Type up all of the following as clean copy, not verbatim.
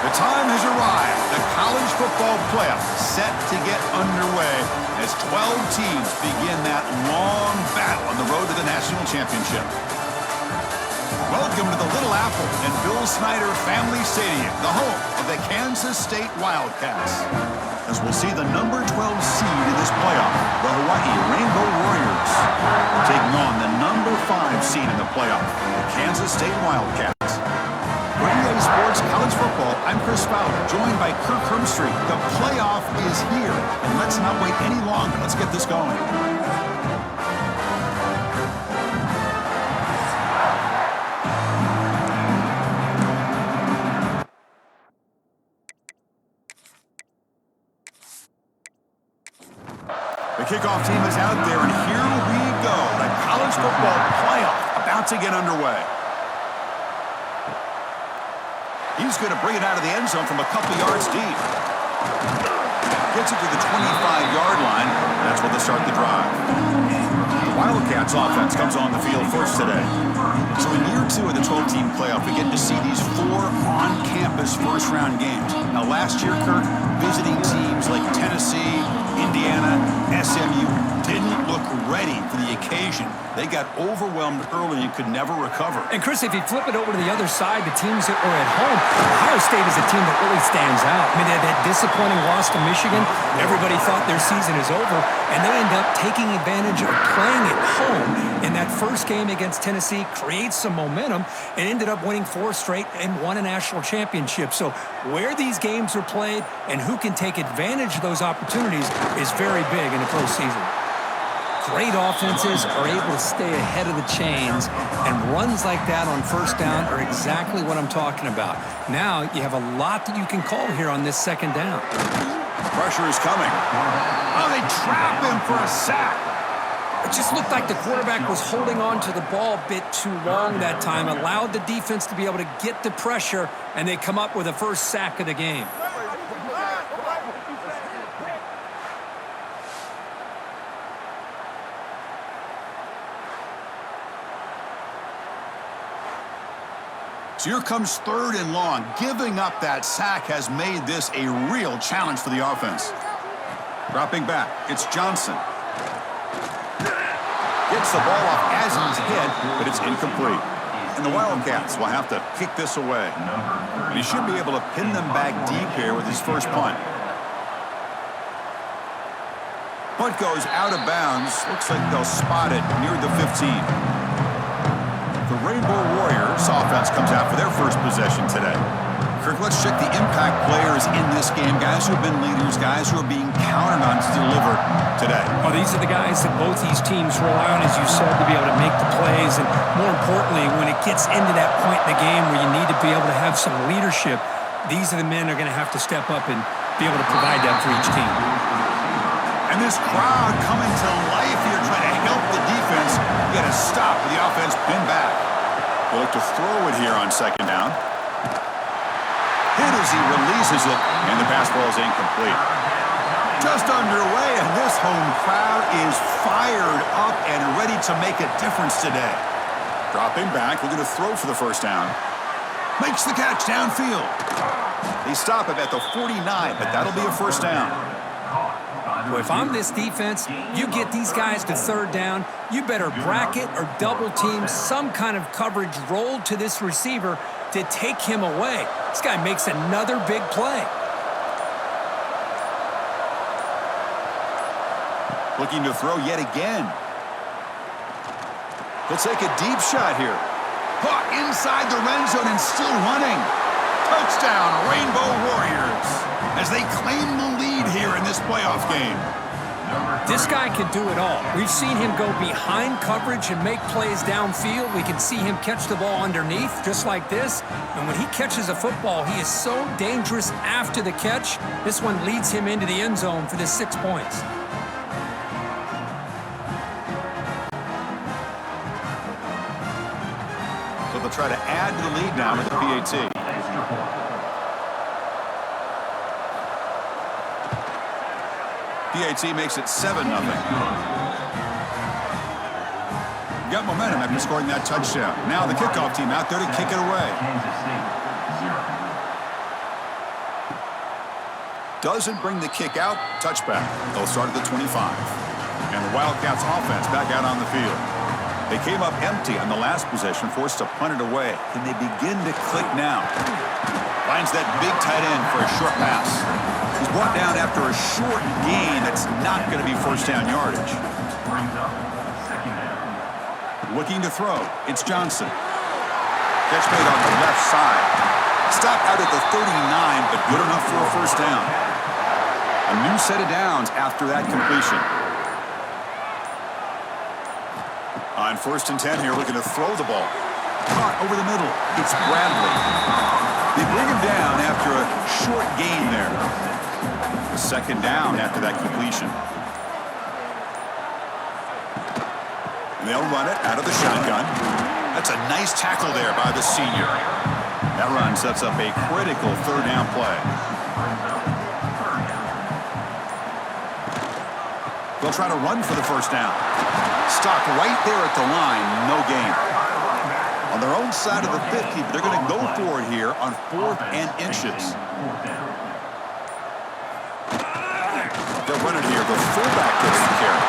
The time has arrived. The college football playoff set to get underway as 12 teams begin that long battle on the road to the national championship. Welcome to the Little Apple and Bill Snyder Family Stadium, the home of the Kansas State Wildcats. As we'll see the number 12 seed in this playoff, the Hawaii Rainbow Warriors, taking on the number 5 seed in the playoff, the Kansas State Wildcats. For EA Sports College Football, I'm Chris Fowler, joined by Kirk Hermstreet. The playoff is here, and let's not wait any longer. Let's get this going. The kickoff team is out there, and here we go. The college football playoff about to get underway. He's going to bring it out of the end zone from a couple yards deep. Gets it to the 25-yard line. That's where they start the drive. The Wildcats offense comes on the field first today. So in year 2 of the 12-team playoff, we get to see these 4 on-campus first-round games. Now last year, Kirk, visiting teams like Tennessee, Indiana, SMU didn't look ready for the occasion. They got overwhelmed early and could never recover. And Chris, if you flip it over to the other side, the teams that were at home, Ohio State is a team that really stands out. I mean, they had that disappointing loss to Michigan. Everybody thought their season is over, and they end up taking advantage of playing at home in that first game against Tennessee, creates some momentum, and ended up winning 4 straight and won a national championship. So where these games are played and who can take advantage of those opportunities is very big in the postseason. Great offenses are able to stay ahead of the chains, and runs like that on first down are exactly what I'm talking about. Now you have a lot that you can call here on this second down. Pressure is coming. Oh, they trap him for a sack. It just looked like the quarterback was holding on to the ball a bit too long that time, allowed the defense to be able to get the pressure, and they come up with a first sack of the game. So here comes 3rd and long. Giving up that sack has made this a real challenge for the offense. Dropping back, it's Johnson. Gets the ball off as he's hit, but it's incomplete. And the Wildcats will have to kick this away. And he should be able to pin them back deep here with his first punt. Punt goes out of bounds. Looks like they'll spot it near the 15. The Rainbow Warriors offense comes out for their first possession today. Kirk, let's check the impact players in this game. Guys who have been leaders, guys who are being counted on to deliver today. Oh, these are the guys that both these teams rely on, as you said, to be able to make the plays. And more importantly, when it gets into that point in the game where you need to be able to have some leadership, these are the men that are going to have to step up and be able to provide that for each team. And this crowd coming to life here, trying to help the defense get a stop with the offense pinned back. They look to throw it here on second down. Hit as he releases it, and the pass ball is incomplete. Just underway, and this home crowd is fired up and ready to make a difference today. Dropping back, looking to throw for the first down. Makes the catch downfield. They stop it at the 49, but that'll be a first down. Well, if I'm this defense, you get these guys to 3rd down, you better bracket or double team some kind of coverage rolled to this receiver to take him away. This guy makes another big play. Looking to throw yet again. He'll take a deep shot here. Caught inside the red zone and still running. Touchdown, Rainbow Warriors, as they claim the lead here in this playoff game. This guy can do it all. We've seen him go behind coverage and make plays downfield. We can see him catch the ball underneath, just like this. And when he catches a football, he is so dangerous after the catch. This one leads him into the end zone for the 6 points. So they'll try to add to the lead now with the PAT. PAT makes it 7-0. Got momentum after scoring that touchdown. Now the kickoff team out there to kick it away. Doesn't bring the kick out. Touchback. They'll start at the 25. And the Wildcats offense back out on the field. They came up empty on the last possession, forced to punt it away. Can they begin to click now? Finds that big tight end for a short pass. He's brought down after a short gain that's not going to be first down yardage. Looking to throw. It's Johnson. Catch made on the left side. Stopped out at the 39, but good enough for a first down. A new set of downs after that completion. On 1st and 10 here, looking to throw the ball. Caught over the middle. It's Bradley. They bring him down after a short gain there. A second down after that completion. They'll run it out of the shotgun. That's a nice tackle there by the senior. That run sets up a critical third down play. They'll try to run for the first down. Stopped right there at the line, no gain. On their own side of the 50, but they're going to go for it here on 4th and inches. They'll run it here. The fullback gets the carry.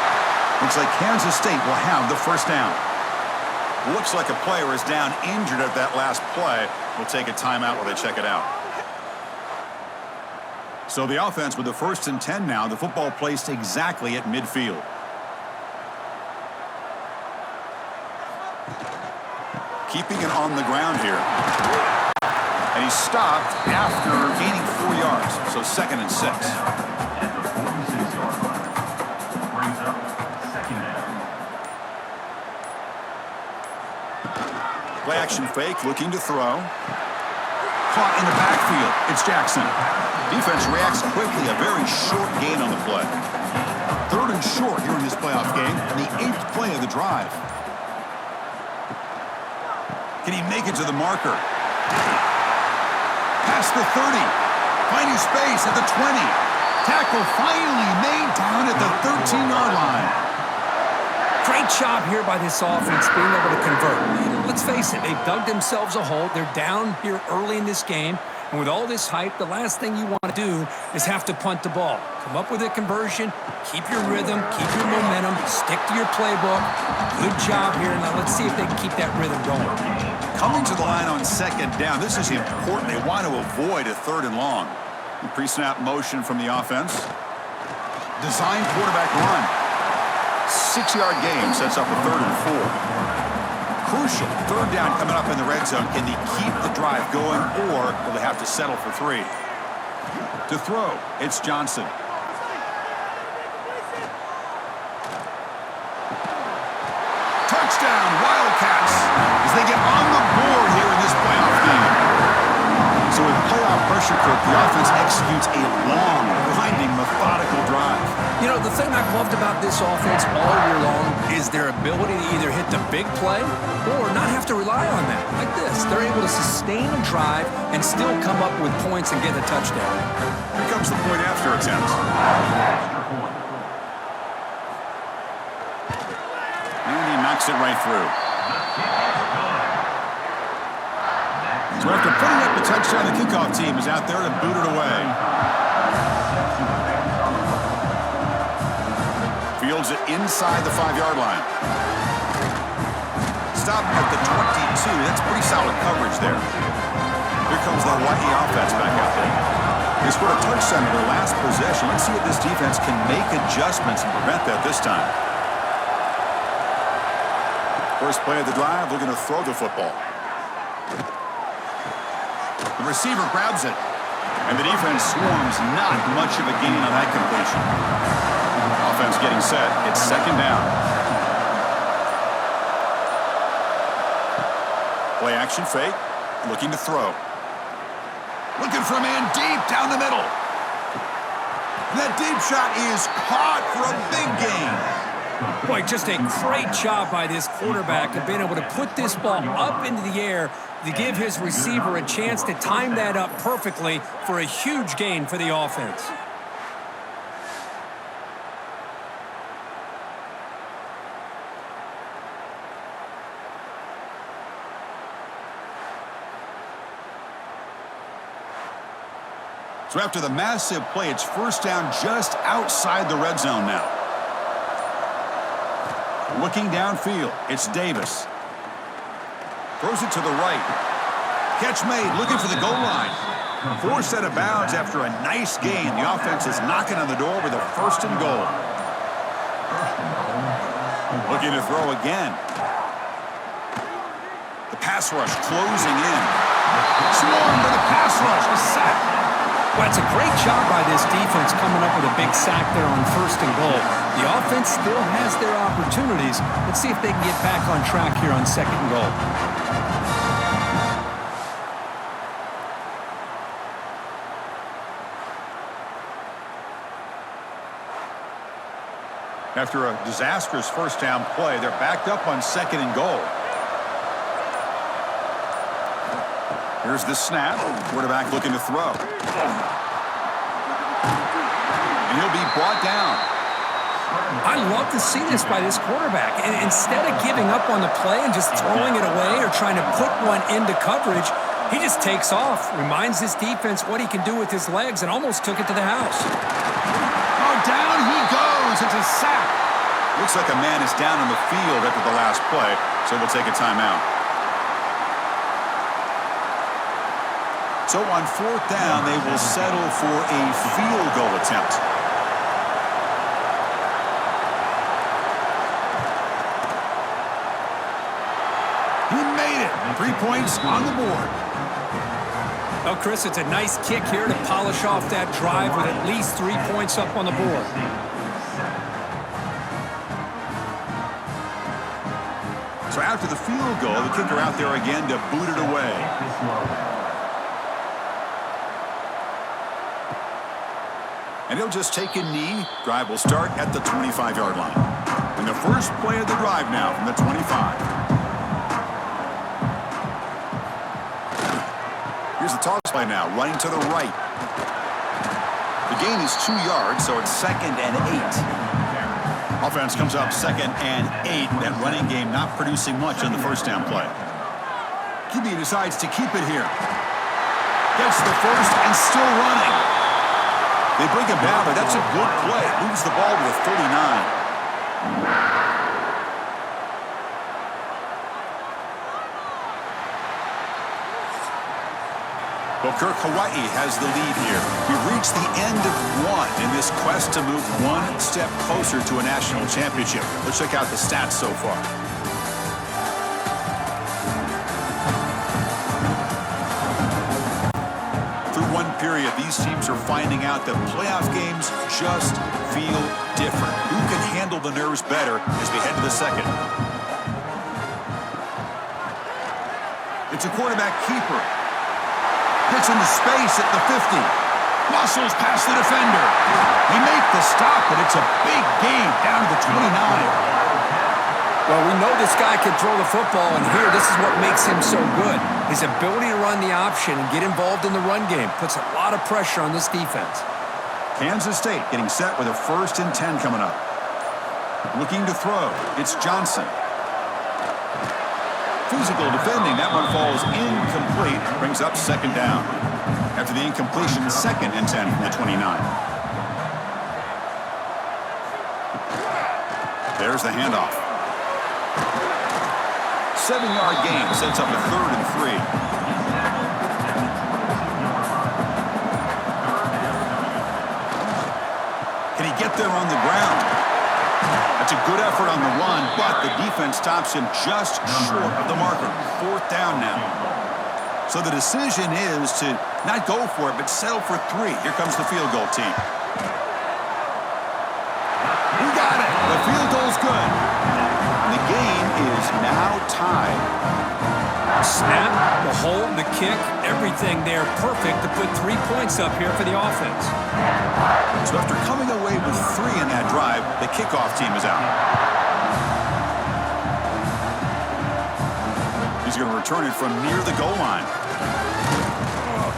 Looks like Kansas State will have the first down. Looks like a player is down injured at that last play. We'll take a timeout while they check it out. So the offense with the 1st and 10 now. The football placed exactly at midfield. Keeping it on the ground here. And he stopped after gaining 4 yards. So 2nd and 6. Play action fake, looking to throw. Caught in the backfield. It's Jackson. Defense reacts quickly. A very short gain on the play. 3rd and short here in this playoff game. And the 8th play of the drive. Can he make it to the marker? Past the 30. Finding space at the 20. Tackle finally made down at the 13-yard line. Great job here by this offense being able to convert. Let's face it, they've dug themselves a hole. They're down here early in this game. And with all this hype, the last thing you want to do is have to punt the ball. Come up with a conversion, keep your rhythm, keep your momentum, stick to your playbook. Good job here. Now let's see if they can keep that rhythm going. Coming to the line on 2nd down. This is important. They want to avoid a 3rd and long. Pre-snap motion from the offense. Design quarterback run. 6-yard gain sets up a 3rd and 4. Crucial 3rd down coming up in the red zone. Can they keep the drive going, or will they have to settle for 3? To throw, it's Johnson. Touchdown, Wildcats, as they get on the board here in this playoff game. So with playoff pressure cooked, the offense executes a long, grinding, methodical drive. You know, the thing I've loved about this offense all year long is their ability to either hit the big play or not have to rely on that. Like this, they're able to sustain a drive and still come up with points and get a touchdown. Here comes the point after attempt. And he knocks it right through. So after putting up the touchdown, the kickoff team is out there to boot it away. Fields it inside the 5-yard line. Stop at the 22. That's pretty solid coverage there. Here comes the Hawaii offense back out there. They scored a touchdown in their last possession. Let's see if this defense can make adjustments and prevent that this time. First play of the drive, looking to throw the football. The receiver grabs it, and the defense swarms. Not much of a gain on that completion. Offense getting set. It's 2nd down. Play action fake. Looking to throw. Looking for a man deep down the middle. That deep shot is caught for a big gain. Boy, just a great job by this quarterback of being able to put this ball up into the air to give his receiver a chance to time that up perfectly for a huge gain for the offense. So after the massive play, it's first down just outside the red zone now. Looking downfield, it's Davis. Throws it to the right. Catch made, looking for the goal line. Forced out of bounds after a nice gain. The offense is knocking on the door with a 1st and goal. Looking to throw again. The pass rush closing in. Swarmed by the pass rush. A sack. Well, it's a great job by this defense coming up with a big sack there on 1st and goal. The offense still has their opportunities. Let's see if they can get back on track here on 2nd and goal. After a disastrous first down play, they're backed up on 2nd and goal. Here's the snap. Quarterback looking to throw. And he'll be brought down. I love to see this by this quarterback. And instead of giving up on the play and just throwing it away or trying to put one into coverage, he just takes off, reminds his defense what he can do with his legs, and almost took it to the house. Oh, down he goes. It's a sack. Looks like a man is down on the field after the last play, so we'll take a timeout. So on 4th down, they will settle for a field goal attempt. He made it. 3 points on the board. Oh, Chris, it's a nice kick here to polish off that drive with at least 3 points up on the board. So after the field goal, the kicker out there again to boot it away. And he'll just take a knee. Drive will start at the 25-yard line. And the first play of the drive now from the 25. Here's the toss play now, running to the right. The gain is 2 yards, so it's 2nd and 8. Offense comes up 2nd and 8. That running game not producing much on the first down play. QB decides to keep it here. Gets the first and still running. They bring him down, but that's a good play. Moves the ball to the 39. Well, Kirk, Hawaii has the lead here. We've reached the end of one in this quest to move one step closer to a national championship. Let's check out the stats so far. Through one period, these teams are finding out that playoff games just feel different. Who can handle the nerves better as we head to the second? It's a quarterback keeper. Gets into space at the 50. Muscles past the defender. They make the stop, but it's a big gain down to the 29. Well, we know this guy can throw the football, and here, this is what makes him so good. His ability to run the option and get involved in the run game puts a lot of pressure on this defense. Kansas State getting set with a 1st and 10 coming up. Looking to throw. It's Johnson. Physical defending. That one falls incomplete. Brings up 2nd down. After the incompletion, 2nd and 10 from the 29. There's the handoff. 7-yard gain sets up a 3rd and 3. Can he get there on the ground? That's a good effort on the run, but the defense stops him just short of the marker. 4th down now. So the decision is to not go for it, but settle for 3. Here comes the field goal team. He got it. The field goal's good. And the game is now tied. Snap, the hold, the kick, everything there perfect to put 3 points up here for the offense. So after coming away with 3 in that drive, the kickoff team is out. He's going to return it from near the goal line.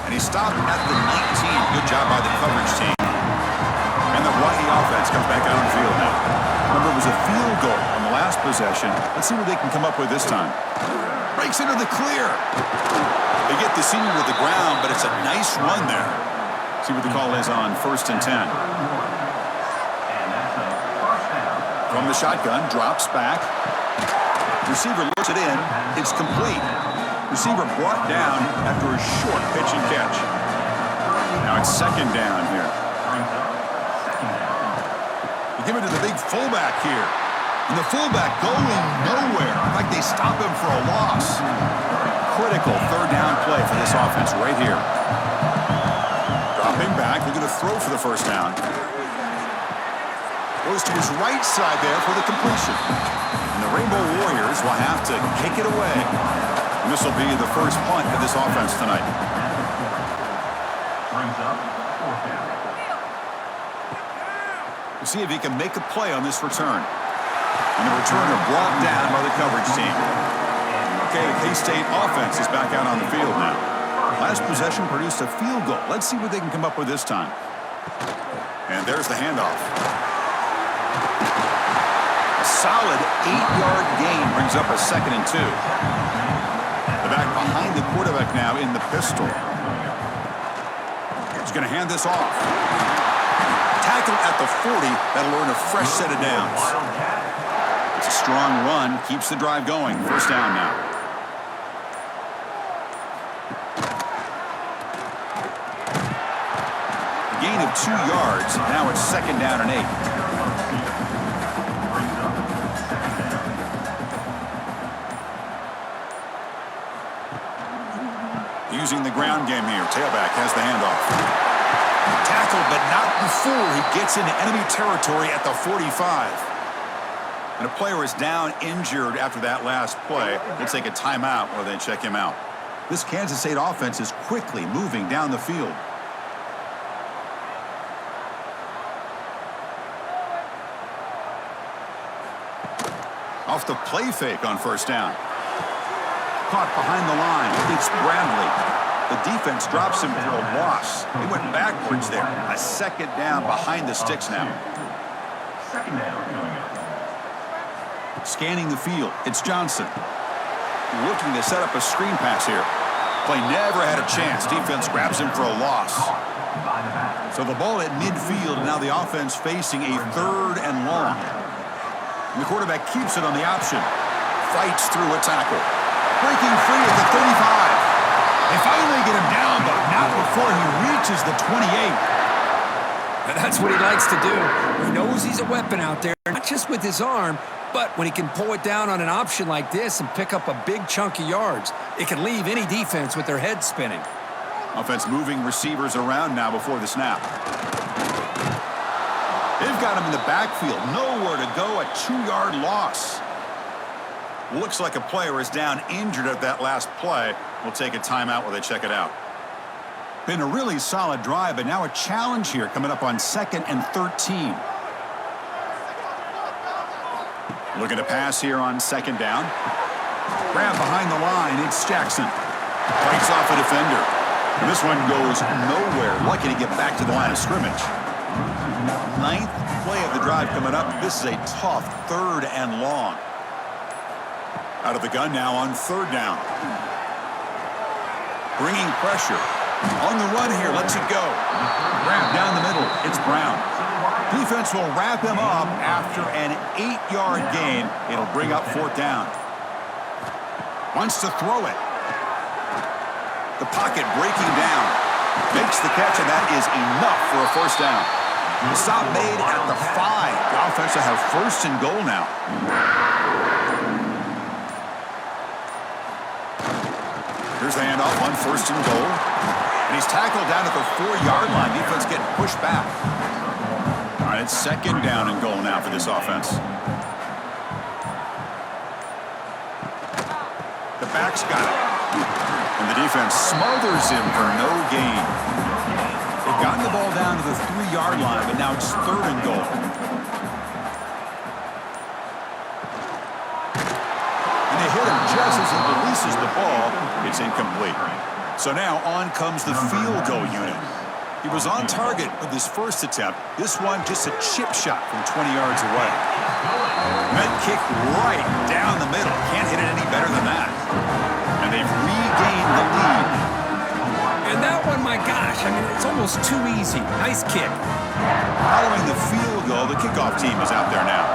And he stopped at the 19. Good job by the coverage team. And the Hawaii offense comes back out on the field now. Remember, it was a field goal on the last possession. Let's see what they can come up with this time. Breaks into the clear. They get the senior to the ground, but it's a nice run there. See what the call is on 1st and 10. From the shotgun, drops back. Receiver looks it in. It's complete. Receiver brought down after a short pitch and catch. Now it's 2nd down here. They give it to the big fullback here. And the fullback going nowhere. In fact, they stop him for a loss. Critical 3rd down play for this offense right here. Dropping back, looking to throw for the 1st down. Goes to his right side there for the completion. And the Rainbow Warriors will have to kick it away. And this will be the first punt for this offense tonight. Brings up 4th down. We'll see if he can make a play on this return. And the returner brought down by the coverage team. Okay, the K-State offense is back out on the field now. Last possession produced a field goal. Let's see what they can come up with this time. And there's the handoff. A solid 8-yard gain brings up a 2nd and 2. The back behind the quarterback now in the pistol. He's going to hand this off. Tackle at the 40. That'll earn a fresh set of downs. It's a strong run. Keeps the drive going. 1st down now. A gain of 2 yards. Now it's 2nd down and 8. Using the ground game here. Tailback has the handoff. Tackled, but not before he gets into enemy territory at the 45. And a player is down injured after that last play. They'll take a timeout while they check him out. This Kansas State offense is quickly moving down the field. Off the play fake on 1st down. Caught behind the line. It's Bradley. The defense drops him for a loss. He went backwards there. A 2nd down behind the sticks now. 2nd down. Scanning the field. It's Johnson. Looking to set up a screen pass here. Play never had a chance. Defense grabs him for a loss. So the ball at midfield, and now the offense facing a 3rd and long. And the quarterback keeps it on the option. Fights through a tackle. Breaking free at the 35. They finally get him down, but not before he reaches the 28. And that's what he likes to do. He knows he's a weapon out there, not just with his arm, but when he can pull it down on an option like this and pick up a big chunk of yards, it can leave any defense with their head spinning. Offense moving receivers around now before the snap. They've got him in the backfield. Nowhere to go. A 2-yard loss. Looks like a player is down injured at that last play. We'll take a timeout while they check it out. Been a really solid drive, but now a challenge here coming up on 2nd and 13. Looking to pass here on 2nd down. Grab behind the line. It's Jackson. Fights off a defender. And this one goes nowhere. Lucky to get back to the line of scrimmage. 9th play of the drive coming up. This is a tough 3rd and long. Out of the gun now on 3rd down. Bringing pressure. On the run here, lets it go. Grab down the middle. It's Brown. Defense will wrap him up after an 8-yard gain. It'll bring up 4th down. Wants to throw it. The pocket breaking down. Makes the catch, and that is enough for a 1st down. The stop made at the 5. The offense will have 1st and goal now. Here's the handoff on 1st and goal. And he's tackled down at the 4-yard line. Defense getting pushed back. All right, it's 2nd down and goal now for this offense. The back's got it. And the defense smothers him for no gain. They've gotten the ball down to the 3-yard line, but now it's 3rd and goal. And they hit him just as he releases the ball. It's incomplete. So now on comes the field goal unit. He was on target with his first attempt. This one just a chip shot from 20 yards away. That kick right down the middle. Can't hit it any better than that. And they've regained the lead. And that one, my gosh, I mean, it's almost almost too easy. Nice kick. Following the field goal, the kickoff team is out there now.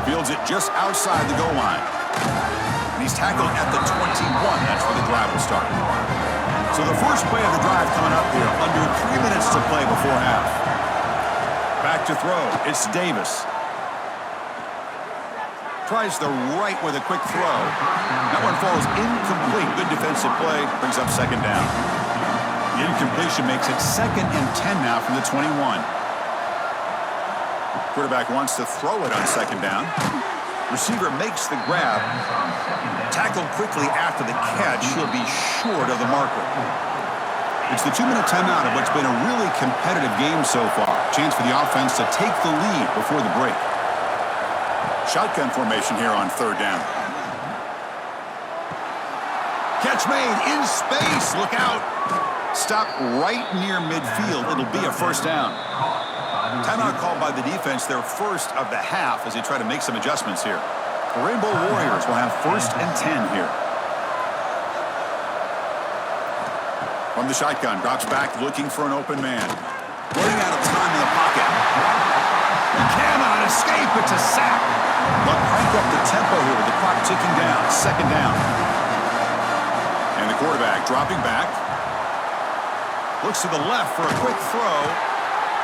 Fields it just outside the goal line. And he's tackled at the 21. That's where the drive will start. So the first play of the drive coming up here. Under 3 minutes to play before half. Back to throw. It's Davis. Tries the right with a quick throw. That one falls incomplete. Good defensive play. Brings up second down. The incompletion makes it 2nd and 10 now from the 21. Quarterback wants to throw it on second down. Receiver makes the grab. Tackled quickly after the catch. He'll be short of the marker. It's the 2-minute timeout of what's been a really competitive game so far. Chance for the offense to take the lead before the break. Shotgun formation here on 3rd down. Catch made in space. Look out. Stop right near midfield. It'll be a first down. Timeout called by the defense, their first of the half as they try to make some adjustments here. The Rainbow Warriors will have 1st and 10 here. From the shotgun, drops back looking for an open man. Running out of time in the pocket. He cannot escape. It's a sack. But crank up the tempo here with the clock ticking down. 2nd down. And the quarterback dropping back. Looks to the left for a quick throw.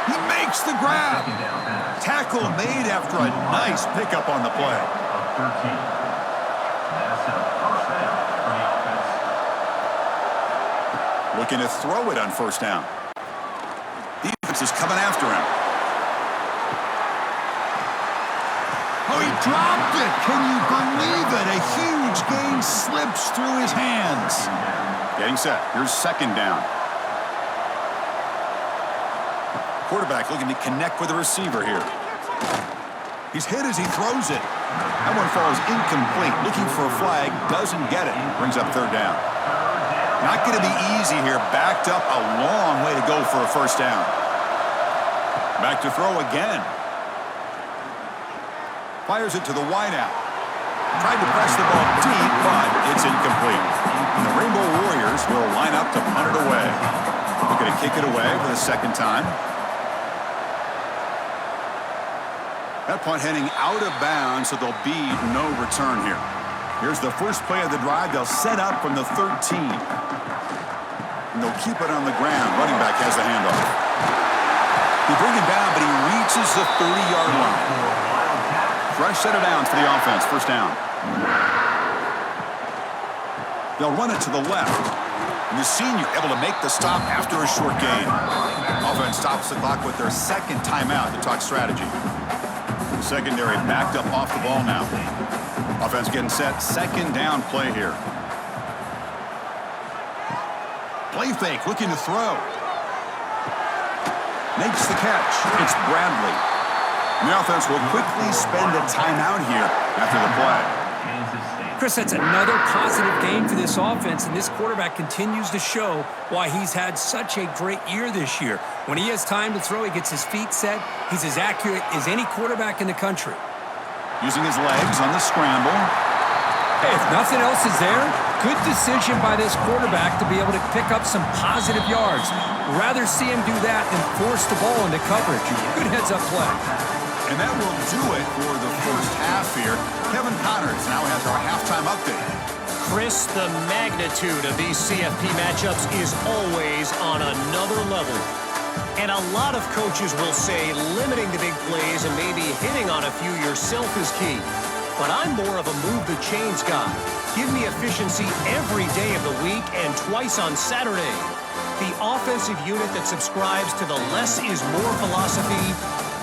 He makes the grab. Tackle made after a nice pickup on the play. Looking to throw it on 1st down. Defense is coming after him. Oh, he dropped it. Can you believe it? A huge gain slips through his hands. Getting set. Here's 2nd down. Quarterback looking to connect with the receiver here. He's hit as he throws it. That one falls incomplete. Looking for a flag. Doesn't get it. Brings up 3rd down. Not going to be easy here. Backed up a long way to go for a 1st down. Back to throw again. Fires it to the wideout. Tried to press the ball deep, but it's incomplete. And the Rainbow Warriors will line up to punt it away. They're going to kick it away for the 2nd time. That punt heading out of bounds, so there'll be no return here. Here's the first play of the drive. They'll set up from the 13. And they'll keep it on the ground. Running back has the handoff. They bring him down, but he reaches the 30-yard line. Fresh set of downs for the offense. 1st down. They'll run it to the left. And the senior able to make the stop after a short gain. Offense stops the clock with their 2nd timeout to talk strategy. Secondary backed up off the ball now. Offense getting set. 2nd down play here. Play fake, looking to throw. Makes the catch. It's Bradley. And the offense will quickly spend a timeout here after the play. Chris, that's another positive game for this offense, and this quarterback continues to show why he's had such a great year this year. When he has time to throw, he gets his feet set. He's as accurate as any quarterback in the country. Using his legs on the scramble. Hey, if nothing else is there, good decision by this quarterback to be able to pick up some positive yards. Rather see him do that than force the ball into coverage. Good heads-up play. And that will do it for the first half here. Kevin Connors now has our halftime update. Chris, the magnitude of these CFP matchups is always on another level. And a lot of coaches will say limiting the big plays and maybe hitting on a few yourself is key. But I'm more of a move the chains guy. Give me efficiency every day of the week and twice on Saturday. The offensive unit that subscribes to the less is more philosophy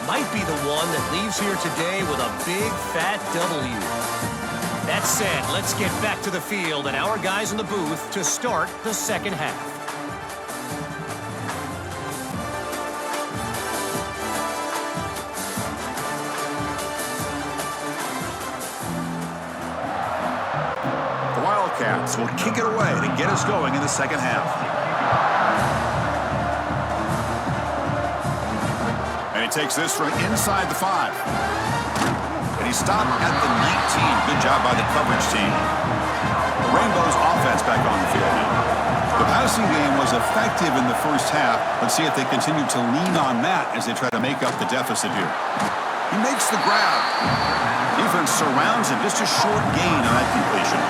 might be the one that leaves here today with a big fat W. That said, let's get back to the field and our guys in the booth to start the 2nd half. The Wildcats will kick it away to get us going in the 2nd half. And he takes this from inside the 5. And he stopped at the 19. Good job by the coverage team. The Rainbow's offense back on the field now. The passing game was effective in the first half. Let's see if they continue to lean on that as they try to make up the deficit here. He makes the grab. Defense surrounds him. Just a short gain on that completion.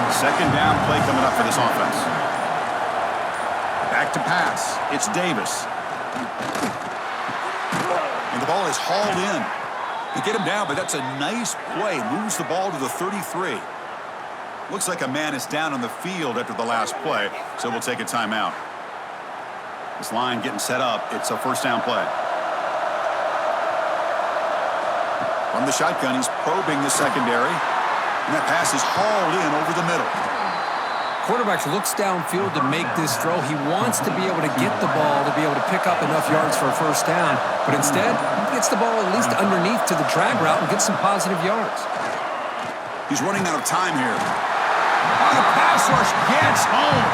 Second down play coming up for this offense. Back to pass. It's Davis. And the ball is hauled in. They get him down, but that's a nice play. Moves the ball to the 33. Looks like a man is down on the field after the last play, so we'll take a timeout. This line getting set up. It's a first down play. From the shotgun, he's probing the secondary. And that pass is hauled in over the middle. Quarterback looks downfield to make this throw. He wants to be able to get the ball to be able to pick up enough yards for a first down. But instead, he gets the ball at least underneath to the drag route and gets some positive yards. He's running out of time here. Oh, the pass rush gets home.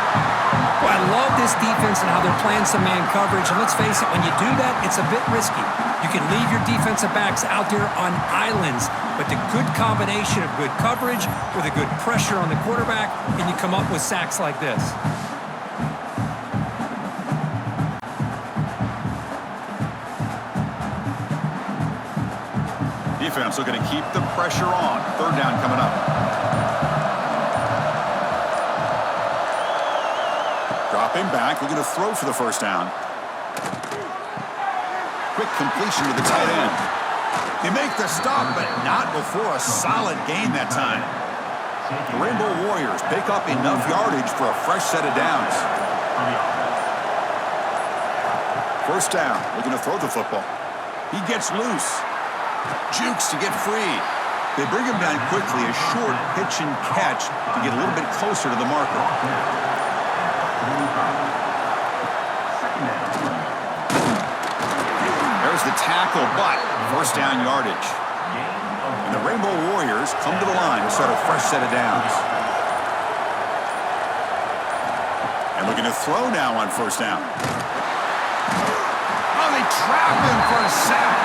Well, I love this defense and how they're playing some man coverage. And let's face it, when you do that, it's a bit risky. You can leave your defensive backs out there on islands, but the good combination of good coverage with a good pressure on the quarterback, and you come up with sacks like this. Defense looking to keep the pressure on. Third down coming up. Dropping back, looking to throw for the first down. Quick completion to the tight end. They make the stop, but not before a solid gain that time. The Rainbow Warriors pick up enough yardage for a fresh set of downs. First down, looking to throw the football. He gets loose. Jukes to get free. They bring him down quickly, a short pitch and catch to get a little bit closer to the marker. There's the tackle, but first down yardage. And the Rainbow Warriors come to the line to start a fresh set of downs. And looking to throw now on first down. Oh, they trap him for a sack.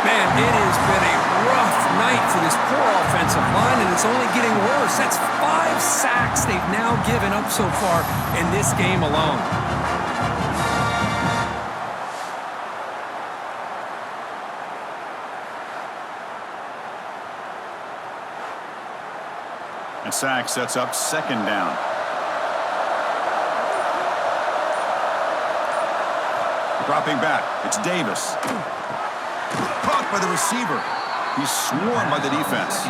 Man, it has been a rough night for this poor offensive line, and it's only getting worse. That's 5 sacks they've now given up so far in this game alone. And sack sets up second down. Dropping back, it's Davis. Caught by the receiver. He's swarmed by the defense.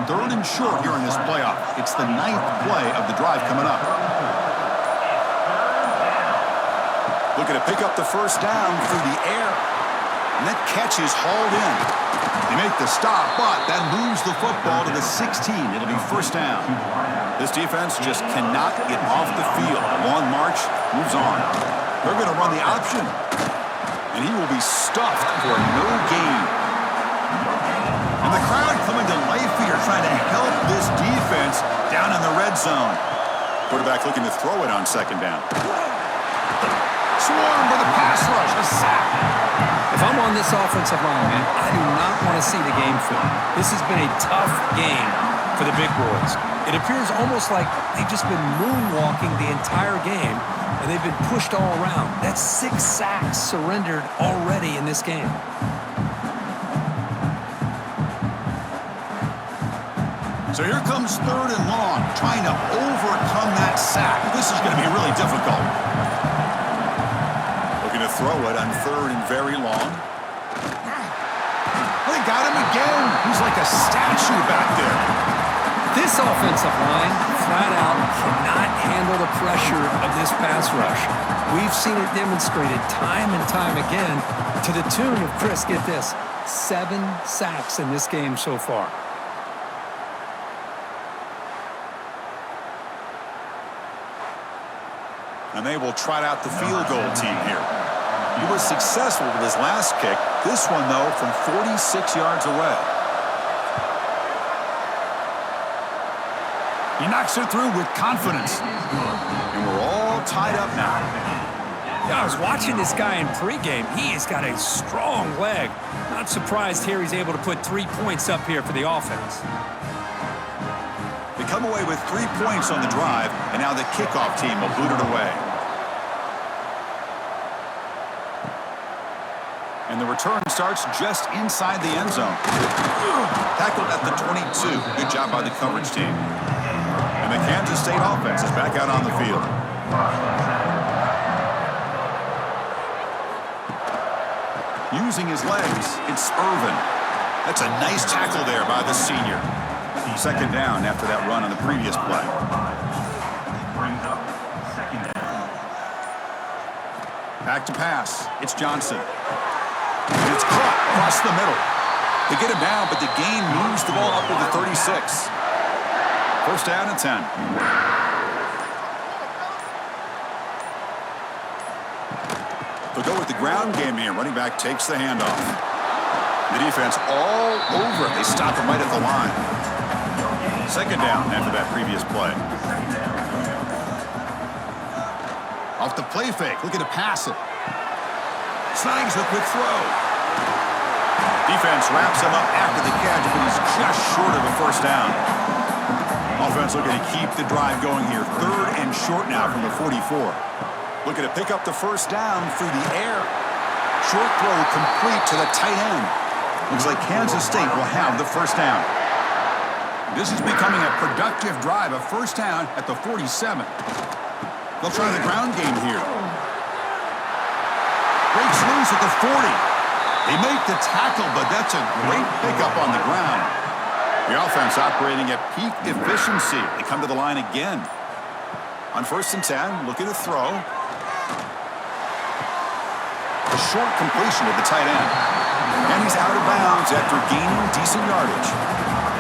Third and short here in this playoff. It's the 9th play of the drive coming up. Looking to pick up the first down through the air. And that catch is hauled in. They make the stop, but that moves the football to the 16. It'll be first down. This defense just cannot get off the field. Long march moves on. They're going to run the option. And he will be stuffed for no gain. And the crowd coming to life here, trying to help this defense down in the red zone. Quarterback looking to throw it on second down. Swarmed by the pass rush, a sack. If I'm on this offensive line, man, I do not want to see the game film. This has been a tough game for the big boys. It appears almost like they've just been moonwalking the entire game, and they've been pushed all around. That's 6 sacks surrendered already in this game. So here comes third and long, trying to overcome that sack. This is going to be really difficult. Looking to throw it on third and very long. They got him again. He's like a statue back there. This offensive line, flat out, cannot handle the pressure of this pass rush. We've seen it demonstrated time and time again to the tune of, Chris, get this, 7 sacks in this game so far. And they will trot out the field goal team here. He was successful with his last kick. This one, though, from 46 yards away. He knocks it through with confidence. And we're all tied up now. Yeah, I was watching this guy in pregame. He has got a strong leg. Not surprised here he's able to put 3 points up here for the offense. They come away with 3 points on the drive, and now the kickoff team will boot it away. And the return starts just inside the end zone. Tackled at the 22. Good job by the coverage team. And the Kansas State offense is back out on the field. Using his legs, it's Irvin. That's a nice tackle there by the senior. Second down after that run on the previous play. Brings up second down. Back to pass. It's Johnson. And it's caught across the middle. They get him down, but the gain moves the ball up to the 36. First down and 10. They'll go with the ground game here. Running back takes the handoff. The defense all over it. They stop him right at the line. Second down after that previous play. Off the play fake. Looking to pass it. Snags the quick throw. Defense wraps him up after the catch, but he's just short of a first down. Offense looking to keep the drive going here. Third and short now from the 44. Looking to pick up the first down through the air. Short throw complete to the tight end. Looks like Kansas State will have the first down. This is becoming a productive drive. A first down at the 47. They'll try the ground game here. Breaks loose at the 40. They make the tackle, but that's a great pickup on the ground. The offense operating at peak efficiency. They come to the line again. On first and 10, looking to throw. A short completion to the tight end. And he's out of bounds after gaining decent yardage.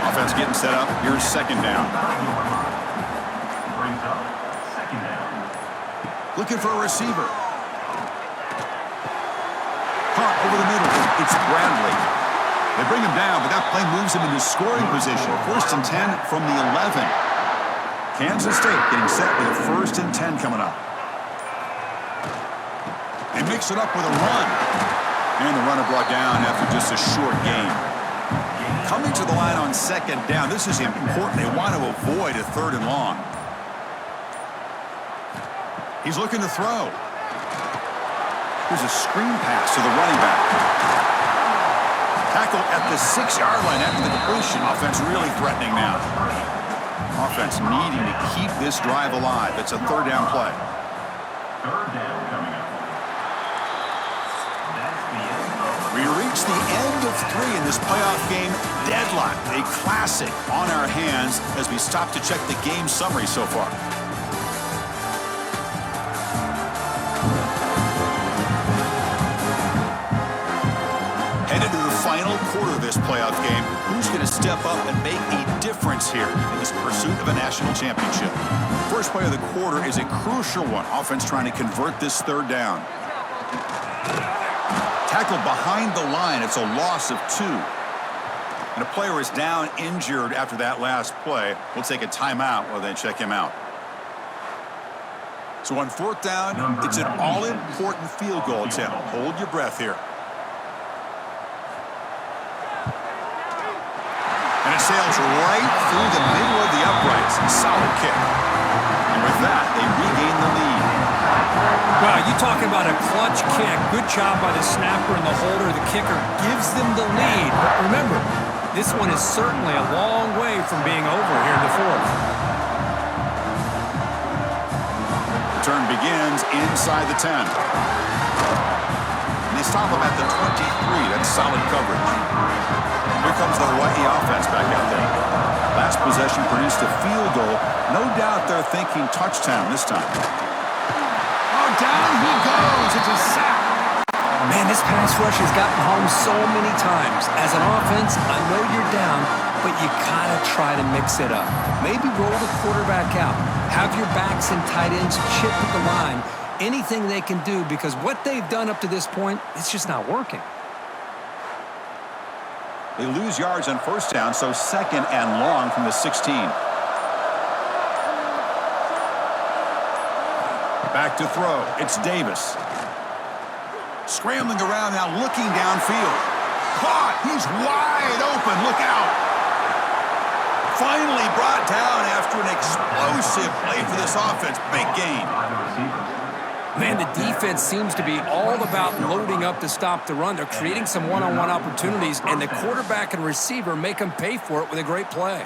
Offense getting set up. Here's second down. Brings up second down. Looking for a receiver. Caught over the middle. It's Bradley. They bring him down, but that play moves him into scoring position. First and 10 from the 11. Kansas State getting set with a first and 10 coming up. They mix it up with a run. And the runner brought down after just a short gain. Coming to the line on second down. This is important. They want to avoid a third and long. He's looking to throw. Here's a screen pass to the running back. Tackle at the 6-yard line after the completion. Offense really threatening now. Offense needing to keep this drive alive. It's a third down play. Third down coming up. That's the end of We reach the end of 3 in this playoff game. Deadlock, a classic on our hands as we stop to check the game summary so far. Headed to the final quarter of this playoff game. Who's going to step up and make a difference here in this pursuit of a national championship? First play of the quarter is a crucial one. Offense trying to convert this third down. Tackled behind the line. It's a loss of 2. And a player is down injured after that last play. We'll take a timeout while they check him out. So on fourth down, it's an all-important field goal attempt. Hold your breath here. And it sails right through the middle of the uprights. Solid kick. And with that, they regain the lead. Wow, you talking about a clutch kick. Good job by the snapper and the holder. The kicker gives them the lead. But remember, this one is certainly a long way from being over here in the fourth. Return begins inside the 10. And they stop him at the 23. That's solid coverage. Here comes the Hawaii offense back out there. Last possession produced a field goal. No doubt they're thinking touchdown this time. Oh, down he goes. It's a sack. Man, this pass rush has gotten home so many times. As an offense, I know you're down, but you gotta try to mix it up. Maybe roll the quarterback out. Have your backs and tight ends chip at the line. Anything they can do, because what they've done up to this point, it's just not working. They lose yards on first down, so second and long from the 16. Back to throw. It's Davis. Scrambling around now, looking downfield. Caught. He's wide open. Look out. finally brought down after an explosive play for this offense. Big gain. Man, the defense seems to be all about loading up to stop the run. They're creating some one-on-one opportunities, and the quarterback and receiver make them pay for it with a great play.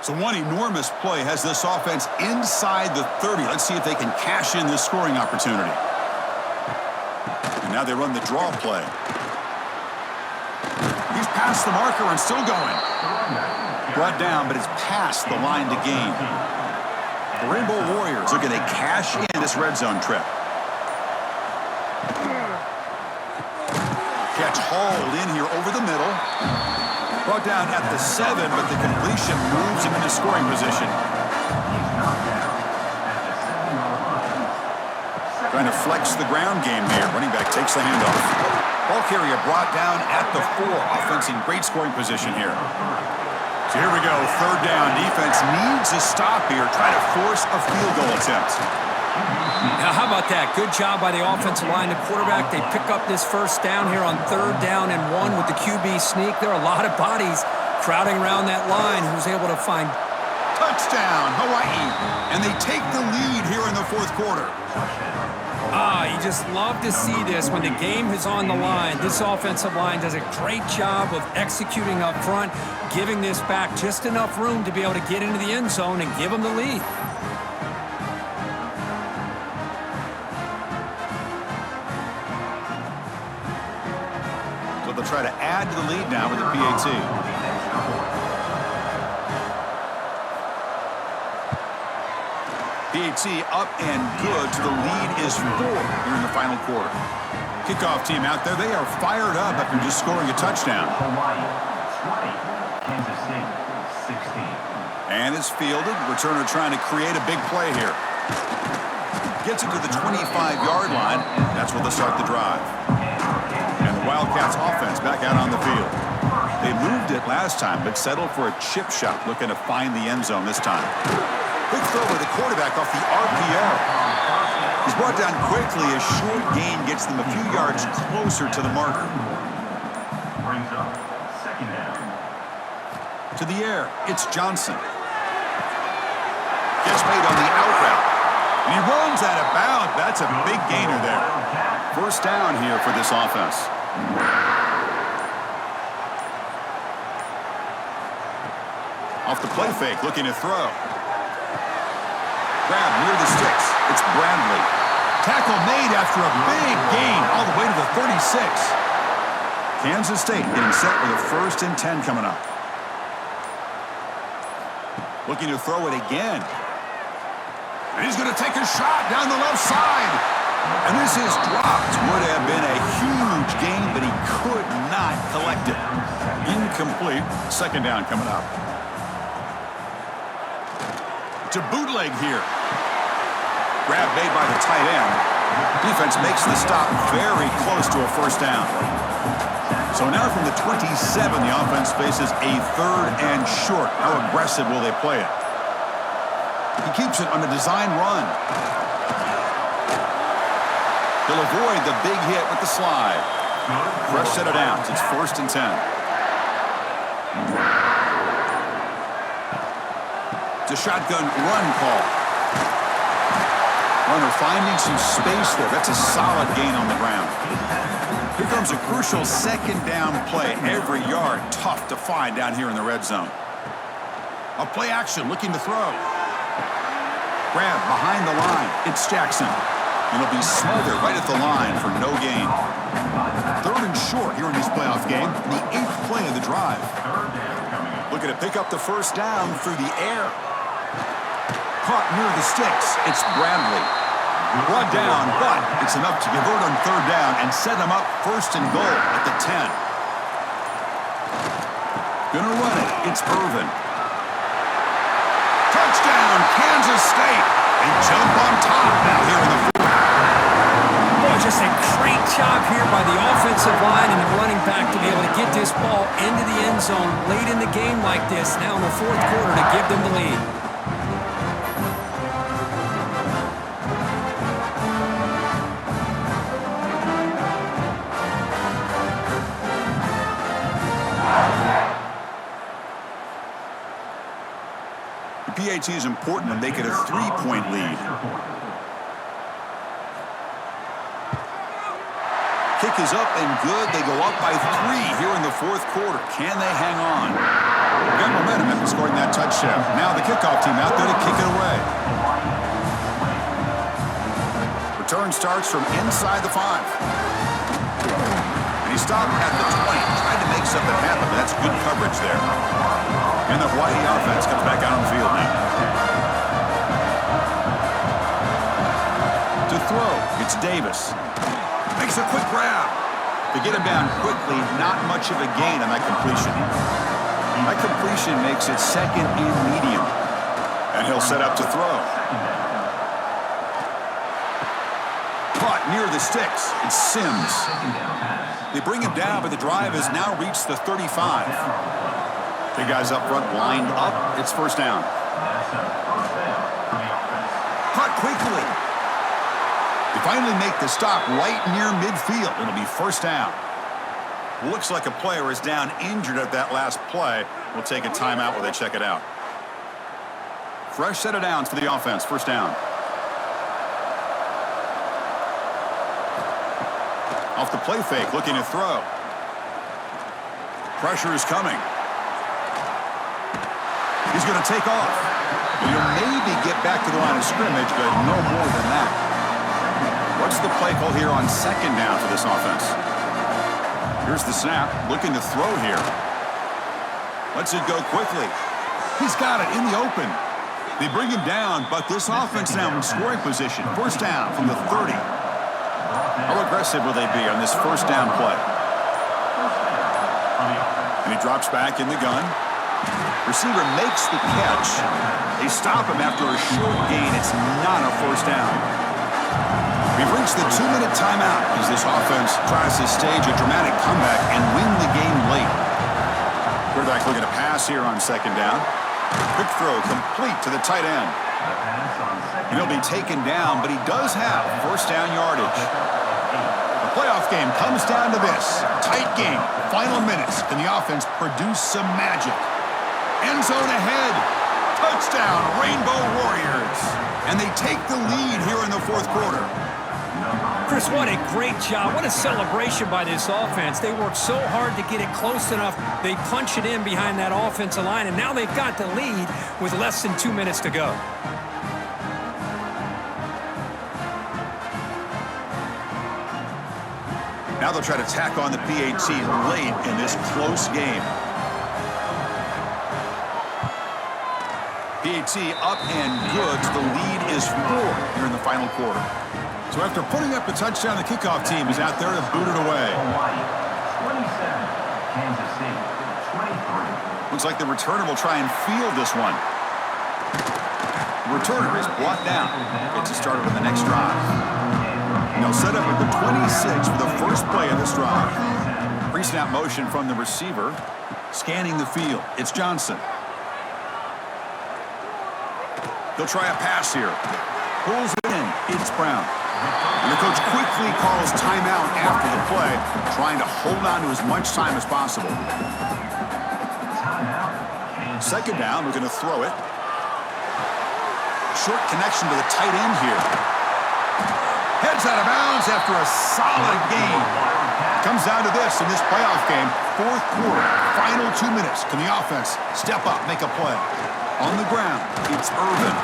So one enormous play has this offense inside the 30. Let's see if they can cash in this scoring opportunity. And now they run the draw play. He's past the marker and still going. Brought down, but it's past the line to gain. The Rainbow Warriors are going to cash in this red zone trip. Catch hauled in here over the middle. Brought down at the 7, but the completion moves him into scoring position. Trying to flex the ground game here. Running back takes the handoff. Ball carrier brought down at the 4. Offense in great scoring position here. So here we go. 3rd down. Defense needs a stop here. Try to force a field goal attempt. Now, how about that? Good job by the offensive line. The quarterback, they pick up this 1st down here on 3rd down and 1 with the QB sneak. There are a lot of bodies crowding around that line. Who's able to find... Touchdown, Hawaii. And they take the lead here in the 4th quarter. You just love to see this when the game is on the line. This offensive line does a great job of executing up front, giving this back just enough room to be able to get into the end zone and give them the lead. So they'll try to add to the lead now with the PAT. PAT up and good, so the lead is 4 here in the final quarter. Kickoff team out there, they are fired up after just scoring a touchdown. Hawaii 20, Kansas State 16. And it's fielded. Returner trying to create a big play here. Gets it to the 25-yard line. That's where they'll start the drive. And the Wildcats offense back out on the field. They moved it last time, but settled for a chip shot, looking to find the end zone this time. Quick throw by the quarterback off the RPO. He's brought down quickly. A short gain gets them a few yards closer to the marker. Brings up 2nd down. To the air, it's Johnson. Gets made on the out route. And he runs out of bounds. That's a big gainer there. 1st down here for this offense. Off the play fake, looking to throw. Grab near the sticks. It's Bradley. Tackle made after a big gain all the way to the 36. Kansas State getting set with a 1st and 10 coming up. Looking to throw it again. And he's going to take a shot down the left side. And this is dropped. Would have been a huge gain, but he could not collect it. Incomplete. 2nd down coming up. To bootleg here. Grab made by the tight end. Defense makes the stop very close to a 1st down. So now from the 27, the offense faces a 3rd and short. How aggressive will they play it? He keeps it on a design run. He'll avoid the big hit with the slide. Fresh set of downs. It's 1st and 10. It's a shotgun run call. Runner finding some space there. That's a solid gain on the ground. Here comes a crucial 2nd down play. Every yard tough to find down here in the red zone. A play action looking to throw. Grab behind the line. It's Jackson. And he'll be smothered right at the line for no gain. 3rd and short here in this playoff game. The 8th play of the drive. Looking to pick up the 1st down through the air. Caught near the sticks. It's Bradley. Brought down, but it's enough to convert on 3rd down and set him up 1st and goal at the 10. Gonna run it. It's Irvin. Touchdown, Kansas State. They jump on top now here in the 4th. Boy, just a great job here by the offensive line and the running back to be able to get this ball into the end zone late in the game like this, now in the 4th quarter to give them the lead. PAT is important to make it a 3-point lead. Kick is up and good. They go up by 3 here in the fourth quarter. Can they hang on? Got momentum after scoring that touchdown. Now the kickoff team out there to kick it away. Return starts from inside the 5. And he stopped at the 20. Tried to make something happen, but that's good coverage there. And the Hawaii offense comes back out on the field now. To throw, it's Davis. Makes a quick grab. To get him down quickly, not much of a gain on that completion. That completion makes it second and medium. And he'll set up to throw. Caught near the sticks. It's Sims. They bring him down, but the drive has now reached the 35. The guys up front lined up. It's first down. Caught quickly. They finally make the stop right near midfield. It'll be first down. Looks like a player is down injured at that last play. We'll take a timeout while they check it out. Fresh set of downs for the offense. First down. Off the play fake, looking to throw. Pressure is coming. He's going to take off. He'll maybe get back to the line of scrimmage, but no more than that. What's the play call here on second down for this offense? Here's the snap, looking to throw here. Lets it go quickly. He's got it in the open. They bring him down, but this offense now in scoring position. First down from the 30. How aggressive will they be on this first down play? And he drops back in the gun. Receiver makes the catch. They stop him after a short gain. It's not a first down. We've reached the 2-minute timeout as this offense tries to stage a dramatic comeback and win the game late. Quarterback looking to pass here on second down. Quick throw complete to the tight end. And he'll be taken down, but he does have first down yardage. The playoff game comes down to this. Tight game. Final minutes. Can the offense produce some magic? End zone ahead. Touchdown, Rainbow Warriors. And they take the lead here in the fourth quarter. Chris, what a great job. What a celebration by this offense. They worked so hard to get it close enough. They punch it in behind that offensive line, and now they've got the lead with less than 2 minutes to go. Now they'll try to tack on the PAT late in this close game. PAT up and good. The lead is 4 here in the final quarter. So after putting up a touchdown, the kickoff team is out there to boot it away. Hawaii 27, Kansas State 23. Looks like the returner will try and field this one. The returner is brought down. Gets it started on the next drive. And they'll set up at the 26 for the first play of this drive. Pre-snap motion from the receiver. Scanning the field. It's Johnson. They'll try a pass here. Pulls it in. It's Brown. And the coach quickly calls timeout after the play, trying to hold on to as much time as possible. Second down, we're going to throw it. Short connection to the tight end here. Heads out of bounds after a solid gain. Comes down to this in this playoff game. Fourth quarter, final 2 minutes. Can the offense step up, make a play? On the ground, it's Irvin.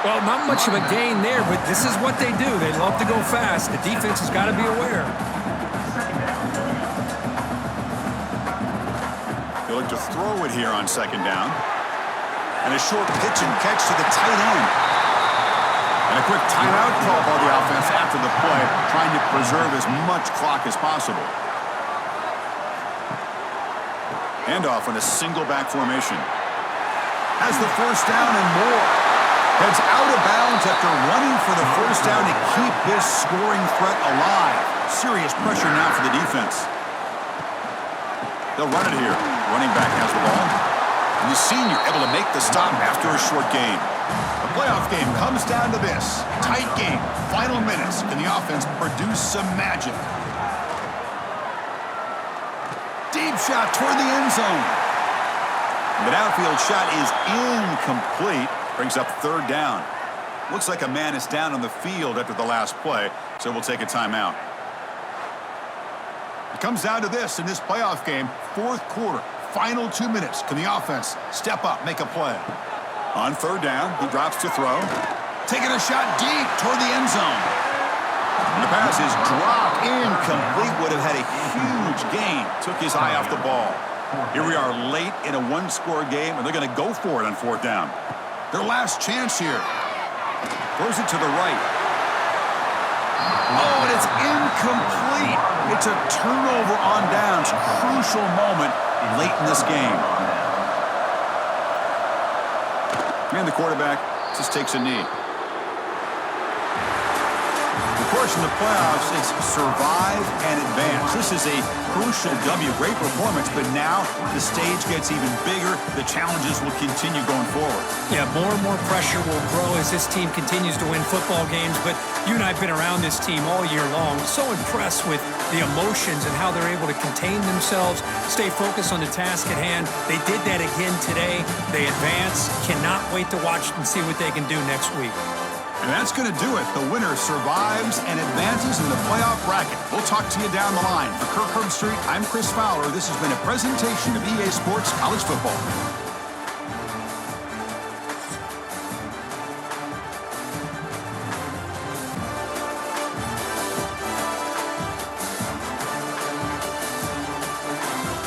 Well, not much of a gain there, but this is what they do. They love to go fast. The defense has got to be aware. They look to throw it here on second down. And a short pitch and catch to the tight end. And a quick timeout call by the offense after the play, trying to preserve as much clock as possible. Handoff in a single back formation. Has the first down and more. Heads out of bounds after running for the first down to keep this scoring threat alive. Serious pressure now for the defense. They'll run it here. Running back has the ball. And the senior able to make the stop after a short gain. The playoff game comes down to this. Tight game. Final minutes. Can the offense produce some magic? Deep shot toward the end zone. The downfield shot is incomplete. Brings up third down. Looks like a man is down on the field after the last play, so we'll take a timeout. It comes down to this in this playoff game, fourth quarter, final 2 minutes. Can the offense step up, make a play? On third down, he drops to throw. Taking a shot deep toward the end zone. And the pass is dropped, incomplete. Would have had a huge gain. Took his eye off the ball. Here we are late in a one-score game, and they're going to go for it on fourth down. Their last chance here. Throws it to the right. Oh, and it's incomplete. It's a turnover on downs. Crucial moment late in this game. And the quarterback just takes a knee. Of course, in the playoffs, it's survive and advance. This is a crucial W. Great performance, but now the stage gets even bigger. The challenges will continue going forward. Yeah, more and more pressure will grow as this team continues to win football games, but you and I have been around this team all year long. So impressed with the emotions and how they're able to contain themselves, stay focused on the task at hand. They did that again today. They advance. Cannot wait to watch and see what they can do next week. And that's going to do it. The winner survives and advances in the playoff bracket. We'll talk to you down the line. For Kirk Herbstreit, I'm Chris Fowler. This has been a presentation of EA Sports College Football.